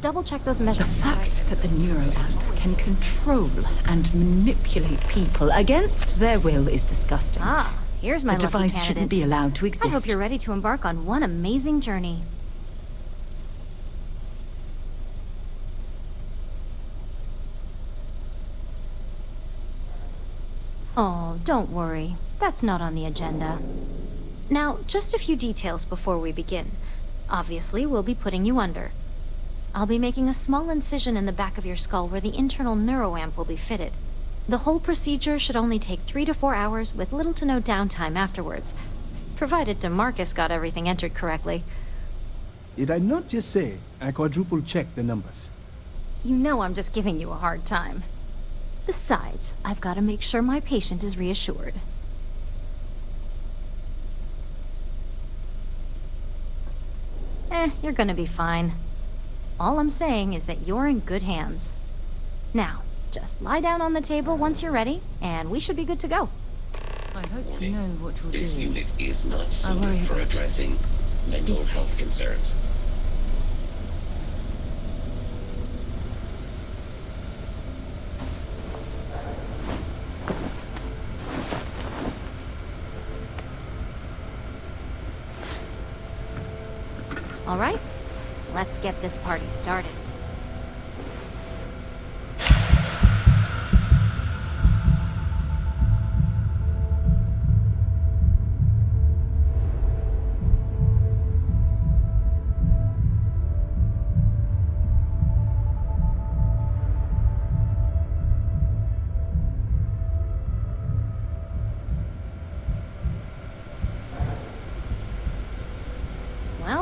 double-check those The measurements. fact that the neuroamp can control and manipulate people against their will is disgusting. Ah, here's my The lucky device candidate. shouldn't be allowed to exist. I hope you're ready to embark on one amazing journey. Oh, don't worry. That's not on the agenda. Now, just a few details before we begin. Obviously, we'll be putting you under. I'll be making a small incision in the back of your skull where the internal neuroamp will be fitted. The whole procedure should only take 3 to 4 hours with little to no downtime afterwards, provided DeMarcus got everything entered correctly. Did I not just say I quadruple-checked the numbers? You know I'm just giving you a hard time. Besides, I've got to make sure my patient is reassured. You're gonna be fine. All I'm saying is that you're in good hands. Now, just lie down on the table once you're ready, and we should be good to go. I hope you know what you're This doing. unit is not I worry suited for about you. addressing mental Be safe. health concerns. All right, let's get this party started.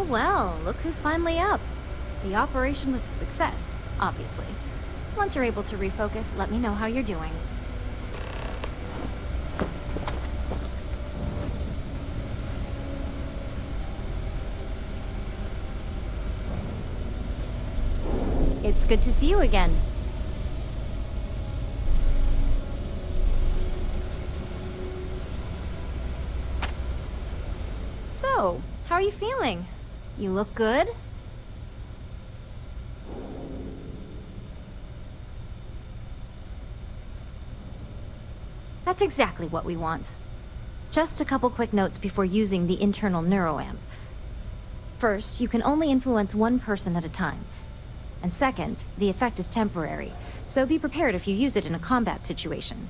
Well, look who's finally up. The operation was a success, obviously. Once you're able to refocus, let me know how you're doing. It's good to see you again. So, how are you feeling? You look good? That's exactly what we want. Just a couple quick notes before using the internal neuroamp. First, you can only influence one person at a time. And second, the effect is temporary, so be prepared if you use it in a combat situation.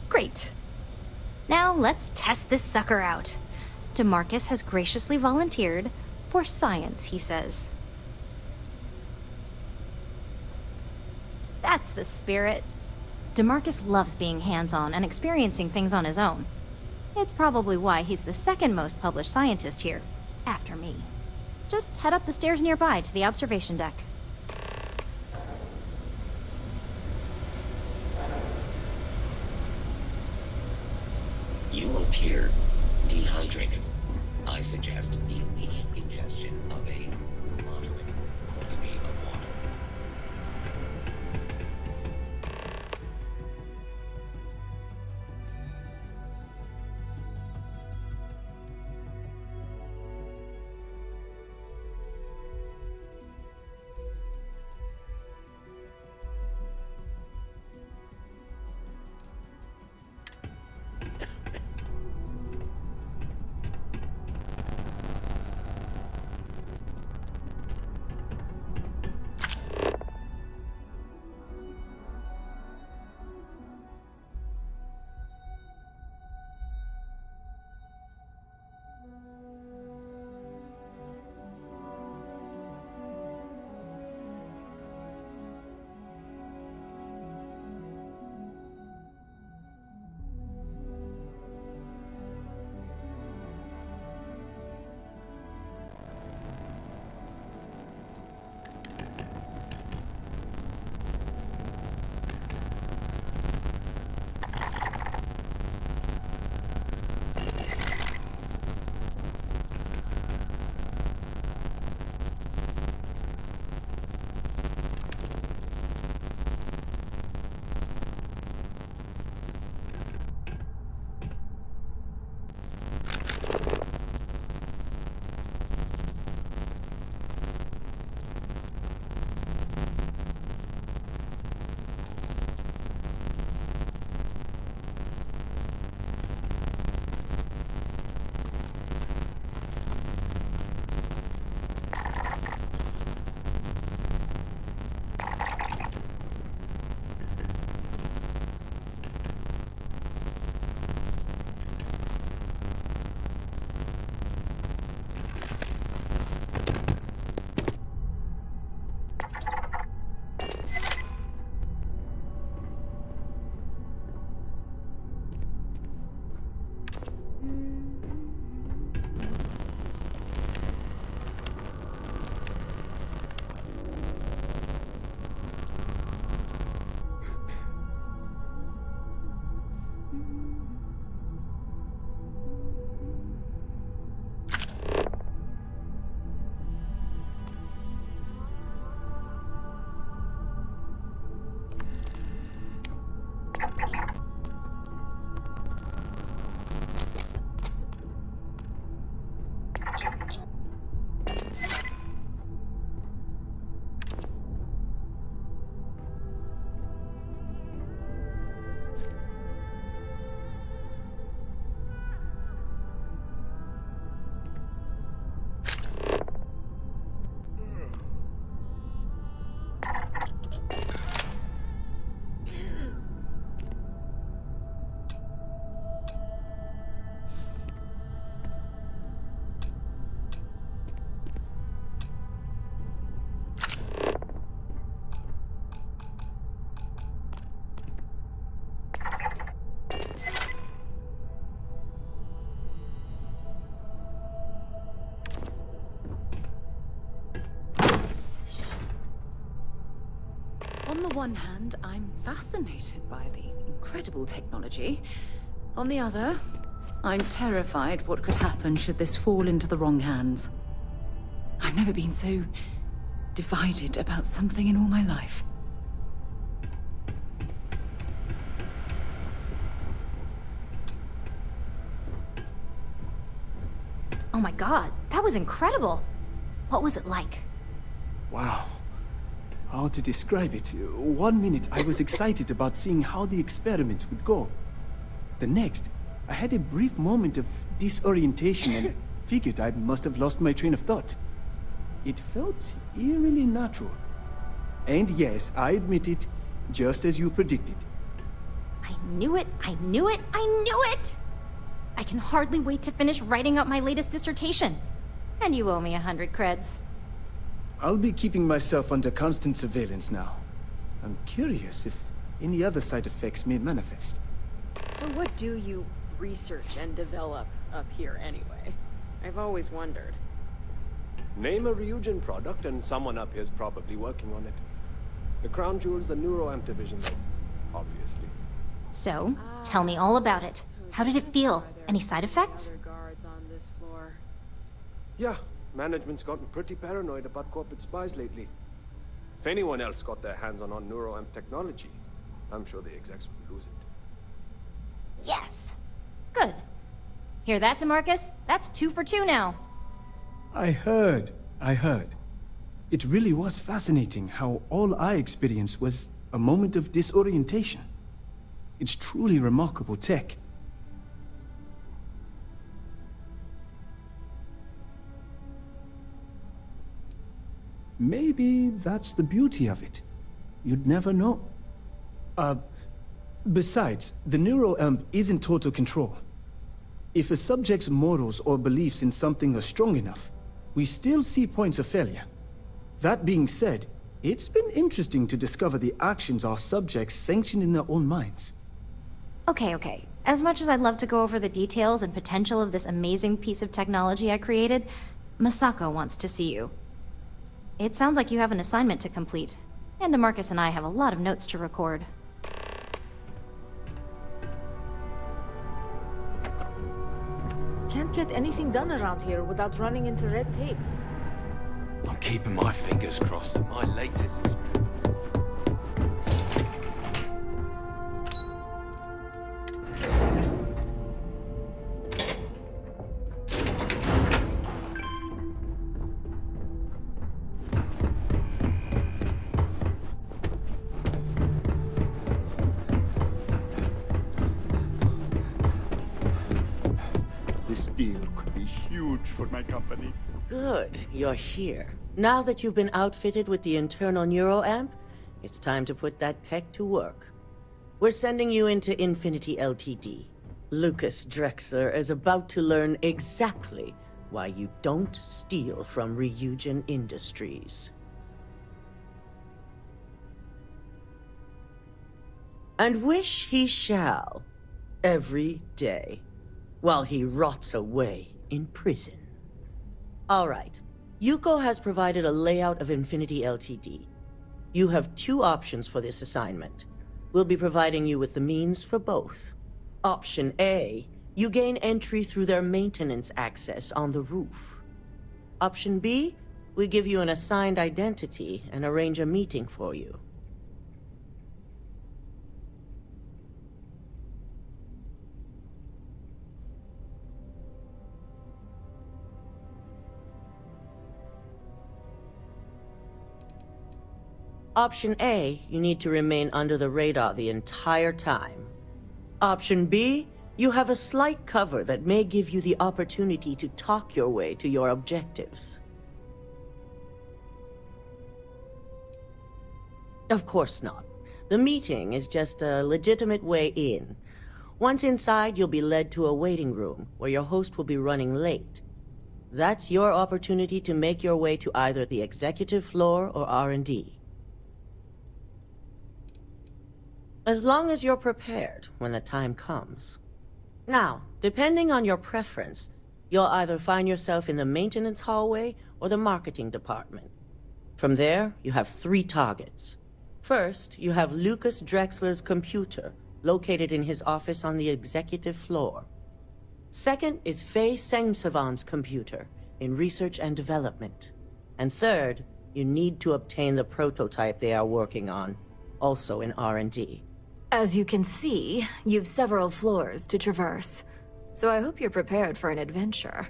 Great. Now let's test this sucker out. DeMarcus has graciously volunteered for science, he says. That's the spirit. DeMarcus loves being hands-on and experiencing things on his own. It's probably why he's the second most published scientist here, after me. Just head up the stairs nearby to the observation deck. You appear dehydrated. I suggest the immediate ingestion of a moderate quantity of water. the one hand, I'm fascinated by the incredible technology. On the other, I'm terrified what could happen should this fall into the wrong hands. I've never been so divided about something in all my life. Oh my god, that was incredible. What was it like? Wow. How to describe it? 1 minute I was excited about seeing how the experiment would go. The next, I had a brief moment of disorientation and figured I must have lost my train of thought. It felt eerily natural. And yes, I admit it, just as you predicted. I knew it, I knew it, I knew it! I can hardly wait to finish writing up my latest dissertation. And you owe me 100 creds. I'll be keeping myself under constant surveillance now. I'm curious if any other side effects may manifest. So what do you research and develop up here anyway? I've always wondered. Name a Ryujin product and someone up here's probably working on it. The crown jewel's the neuroamp division though, obviously. So, tell me all about it. How did it feel? Any side effects? Other guards on this floor. Yeah, management's gotten pretty paranoid about corporate spies lately. If anyone else got their hands on our neuroamp technology, I'm sure the execs would lose it. Yes! Good. Hear that, DeMarcus? That's 2 for 2 now. I heard. It really was fascinating how all I experienced was a moment of disorientation. It's truly remarkable tech. Maybe that's the beauty of it. You'd never know. Besides, the neuroamp isn't total control. If a subject's morals or beliefs in something are strong enough, we still see points of failure. That being said, it's been interesting to discover the actions our subjects sanction in their own minds. Okay. As much as I'd love to go over the details and potential of this amazing piece of technology I created, Masako wants to see you. It sounds like you have an assignment to complete, and DeMarcus and I have a lot of notes to record. Can't get anything done around here without running into red tape. I'm keeping my fingers crossed that my latest is... This deal could be huge for my company. Good, you're here. Now that you've been outfitted with the internal neuroamp, it's time to put that tech to work. We're sending you into Infinity Ltd. Lucas Drexler is about to learn exactly why you don't steal from Ryujin Industries. And wish he shall, every day, while he rots away in prison. All right. Yuko has provided a layout of Infinity Ltd. You have 2 options for this assignment. We'll be providing you with the means for both. Option A, you gain entry through their maintenance access on the roof. Option B, we give you an assigned identity and arrange a meeting for you. Option A, you need to remain under the radar the entire time. Option B, you have a slight cover that may give you the opportunity to talk your way to your objectives. Of course not. The meeting is just a legitimate way in. Once inside, you'll be led to a waiting room where your host will be running late. That's your opportunity to make your way to either the executive floor or R&D. As long as you're prepared when the time comes. Now, depending on your preference, you'll either find yourself in the maintenance hallway or the marketing department. From there, you have 3 targets. First, you have Lucas Drexler's computer, located in his office on the executive floor. Second is Faye Sengsavan's computer, in research and development. And third, you need to obtain the prototype they are working on, also in R&D. As you can see, you've several floors to traverse, so I hope you're prepared for an adventure.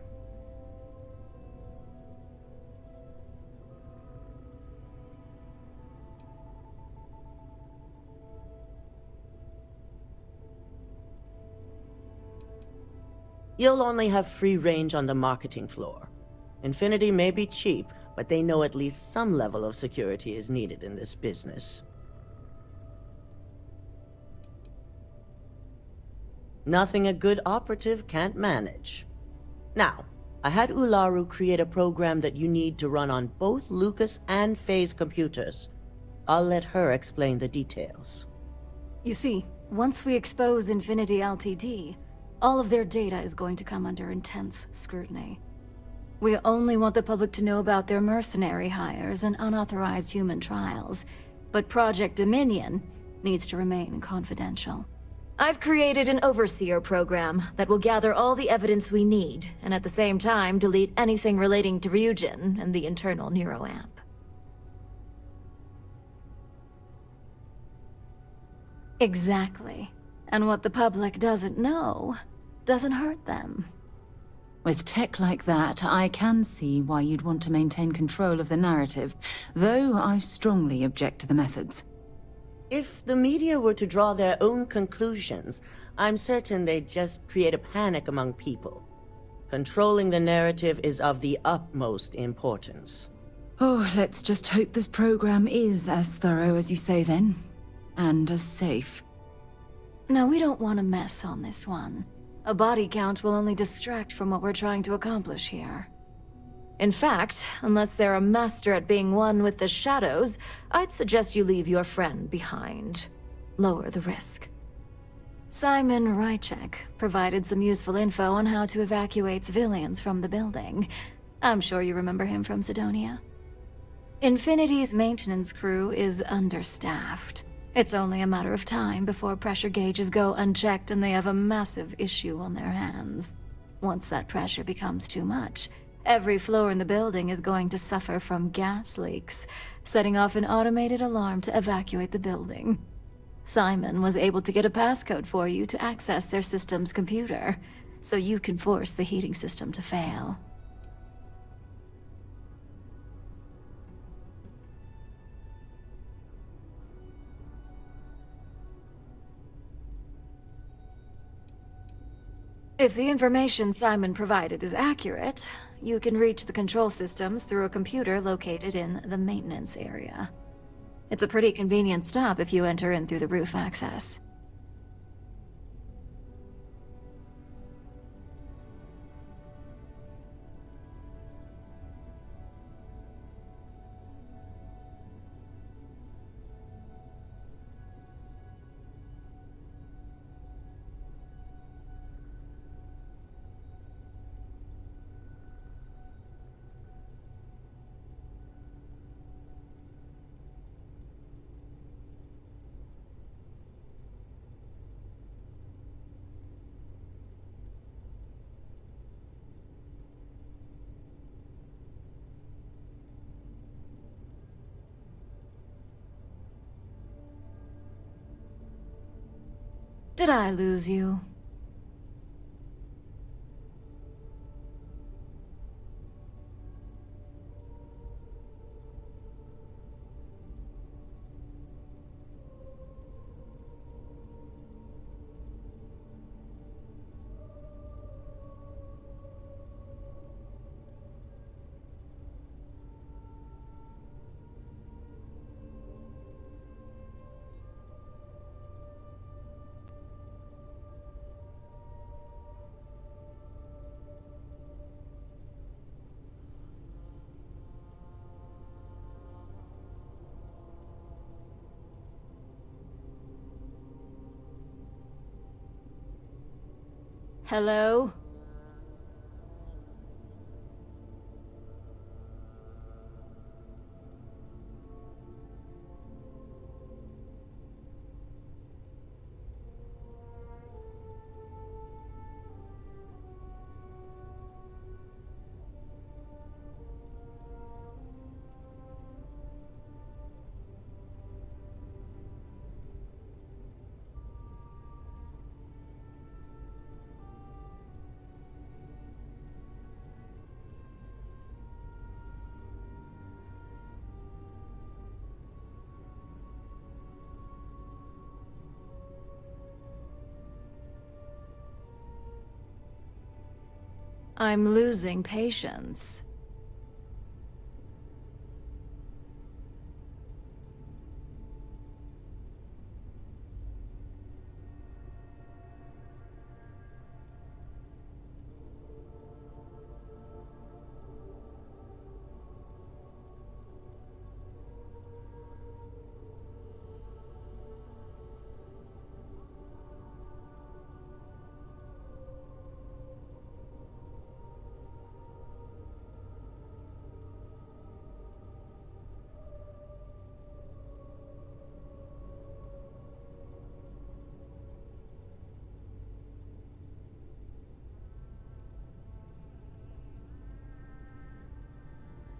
You'll only have free range on the marketing floor. Infinity may be cheap, but they know at least some level of security is needed in this business. Nothing a good operative can't manage. Now, I had Ularu create a program that you need to run on both Lucas and Faye's computers. I'll let her explain the details. You see, once we expose Infinity Ltd., all of their data is going to come under intense scrutiny. We only want the public to know about their mercenary hires and unauthorized human trials, but Project Dominion needs to remain confidential. I've created an overseer program that will gather all the evidence we need, and at the same time delete anything relating to Ryujin and the internal neuroamp. Exactly. And what the public doesn't know doesn't hurt them. With tech like that, I can see why you'd want to maintain control of the narrative, though I strongly object to the methods. If the media were to draw their own conclusions, I'm certain they'd just create a panic among people. Controlling the narrative is of the utmost importance. Oh, let's just hope this program is as thorough as you say then, and as safe. Now, we don't want to mess on this one. A body count will only distract from what we're trying to accomplish here. In fact, unless they're a master at being one with the shadows, I'd suggest you leave your friend behind. Lower the risk. Simon Rychek provided some useful info on how to evacuate civilians from the building. I'm sure you remember him from Sidonia. Infinity's maintenance crew is understaffed. It's only a matter of time before pressure gauges go unchecked and they have a massive issue on their hands. Once that pressure becomes too much, every floor in the building is going to suffer from gas leaks, setting off an automated alarm to evacuate the building. Simon was able to get a passcode for you to access their system's computer, so you can force the heating system to fail. If the information Simon provided is accurate, you can reach the control systems through a computer located in the maintenance area. It's a pretty convenient stop if you enter in through the roof access. Did I lose you? Hello? I'm losing patience.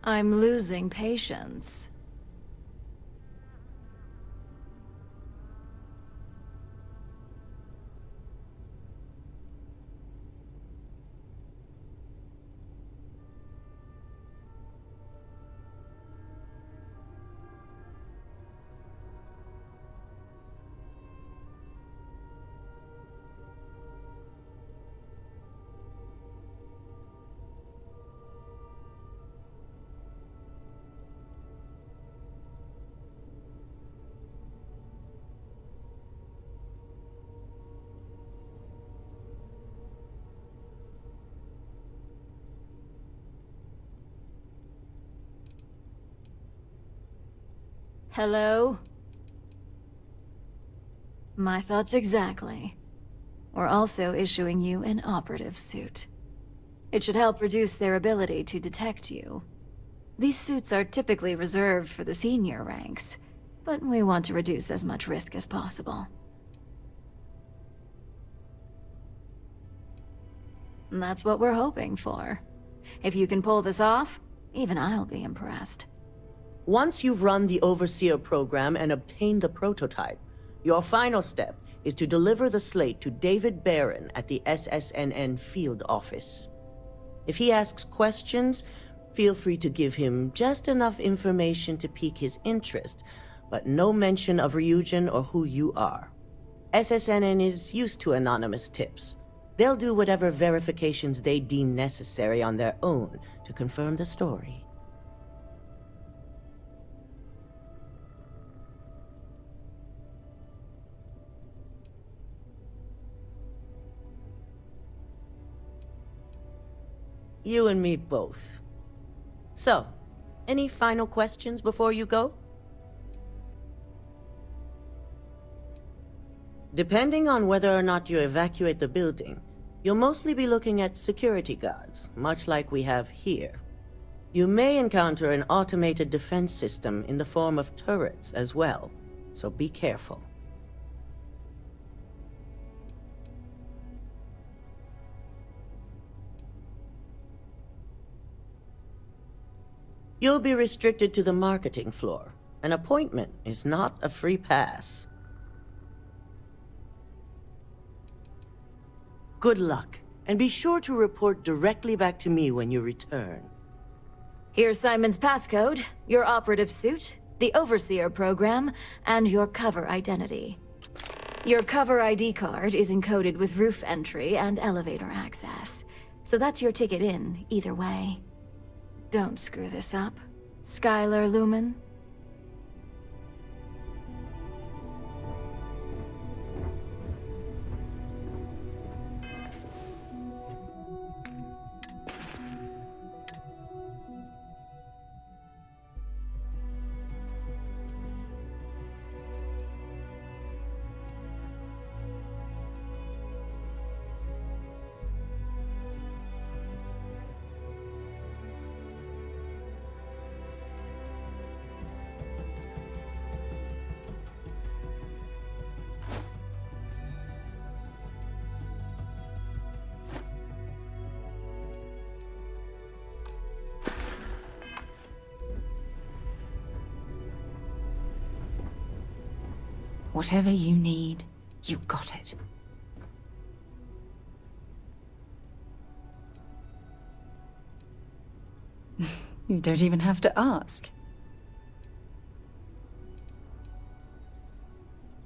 I'm losing patience. Hello? My thoughts exactly. We're also issuing you an operative suit. It should help reduce their ability to detect you. These suits are typically reserved for the senior ranks, but we want to reduce as much risk as possible. And that's what we're hoping for. If you can pull this off, even I'll be impressed. Once you've run the Overseer program and obtained the prototype, your final step is to deliver the slate to David Barron at the SSNN field office. If he asks questions, feel free to give him just enough information to pique his interest, but no mention of Ryujin or who you are. SSNN is used to anonymous tips. They'll do whatever verifications they deem necessary on their own to confirm the story. You and me both. So, any final questions before you go? Depending on whether or not you evacuate the building, you'll mostly be looking at security guards, much like we have here. You may encounter an automated defense system in the form of turrets as well, so be careful. You'll be restricted to the marketing floor. An appointment is not a free pass. Good luck, and be sure to report directly back to me when you return. Here's Simon's passcode, your operative suit, the Overseer program, and your cover identity. Your cover ID card is encoded with roof entry and elevator access, so that's your ticket in, either way. Don't screw this up, Skylar Lumen. Whatever you need, you got it. You don't even have to ask.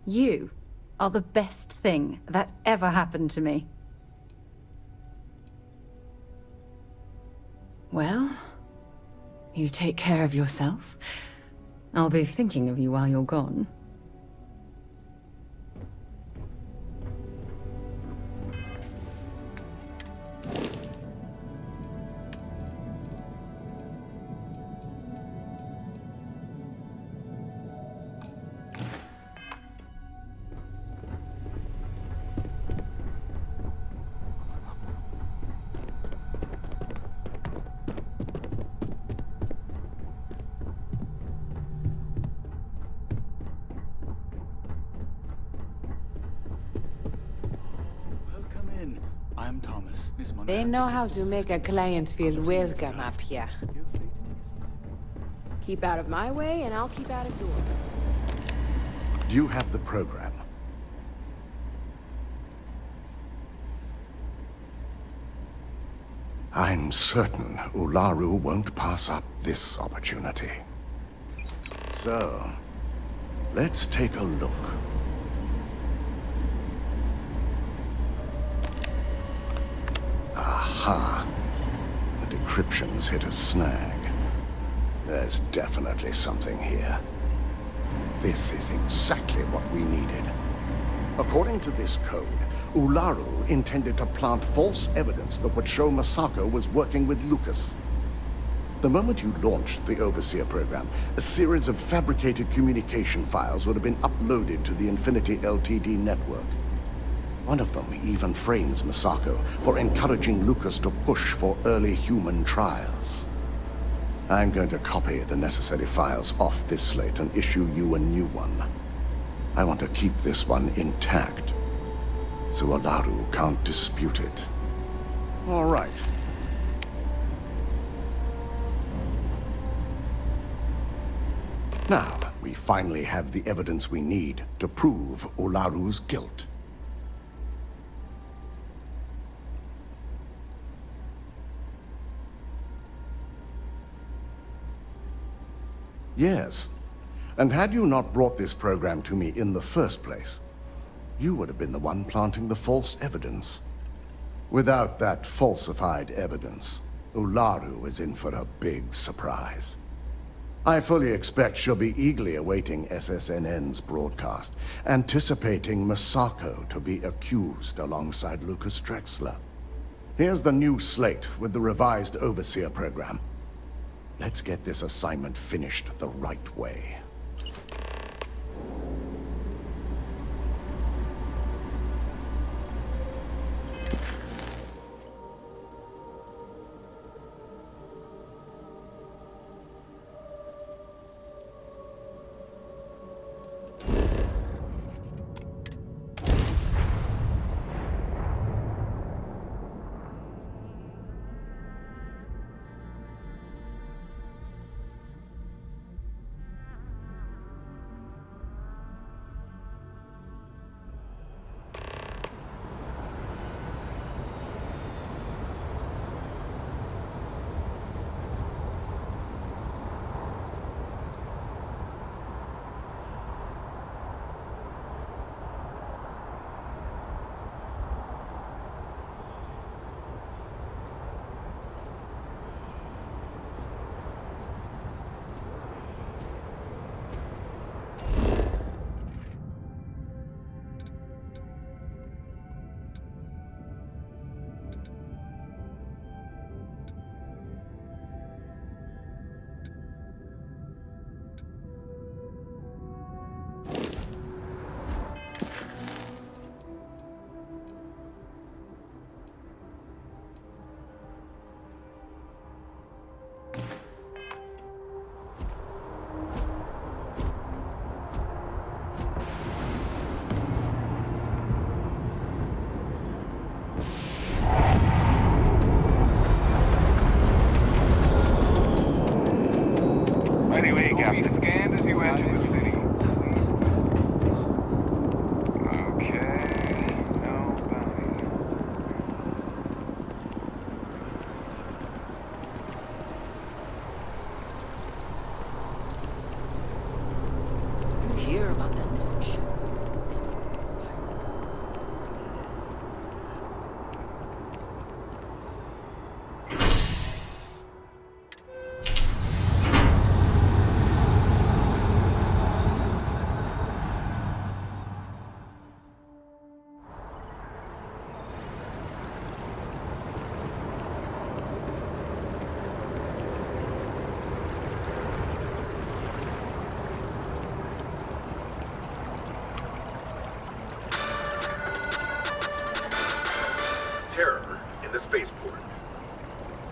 You are the best thing that ever happened to me. Well, you take care of yourself. I'll be thinking of you while you're gone. Welcome in. I'm Thomas. Miss Monroe. They know how to make a client feel welcome up here. Feel free to take a seat. Keep out of my way, and I'll keep out of yours. Do you have the program? I'm certain Ularu won't pass up this opportunity. So, let's take a look. Aha! The decryption's hit a snag. There's definitely something here. This is exactly what we needed. According to this code, Ularu intended to plant false evidence that would show Masako was working with Lucas. The moment you launched the Overseer program, a series of fabricated communication files would have been uploaded to the Infinity Ltd network. One of them even frames Masako for encouraging Lucas to push for early human trials. I'm going to copy the necessary files off this slate and issue you a new one. I want to keep this one intact, so Ularu can't dispute it. All right. Now, we finally have the evidence we need to prove Ularu's guilt. Yes. And had you not brought this program to me in the first place, you would have been the one planting the false evidence. Without that falsified evidence, Ularu is in for a big surprise. I fully expect she'll be eagerly awaiting SSNN's broadcast, anticipating Masako to be accused alongside Lucas Drexler. Here's the new slate with the revised Overseer program. Let's get this assignment finished the right way.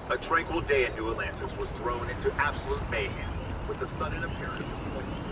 A tranquil day in New Atlantis was thrown into absolute mayhem with the sudden appearance of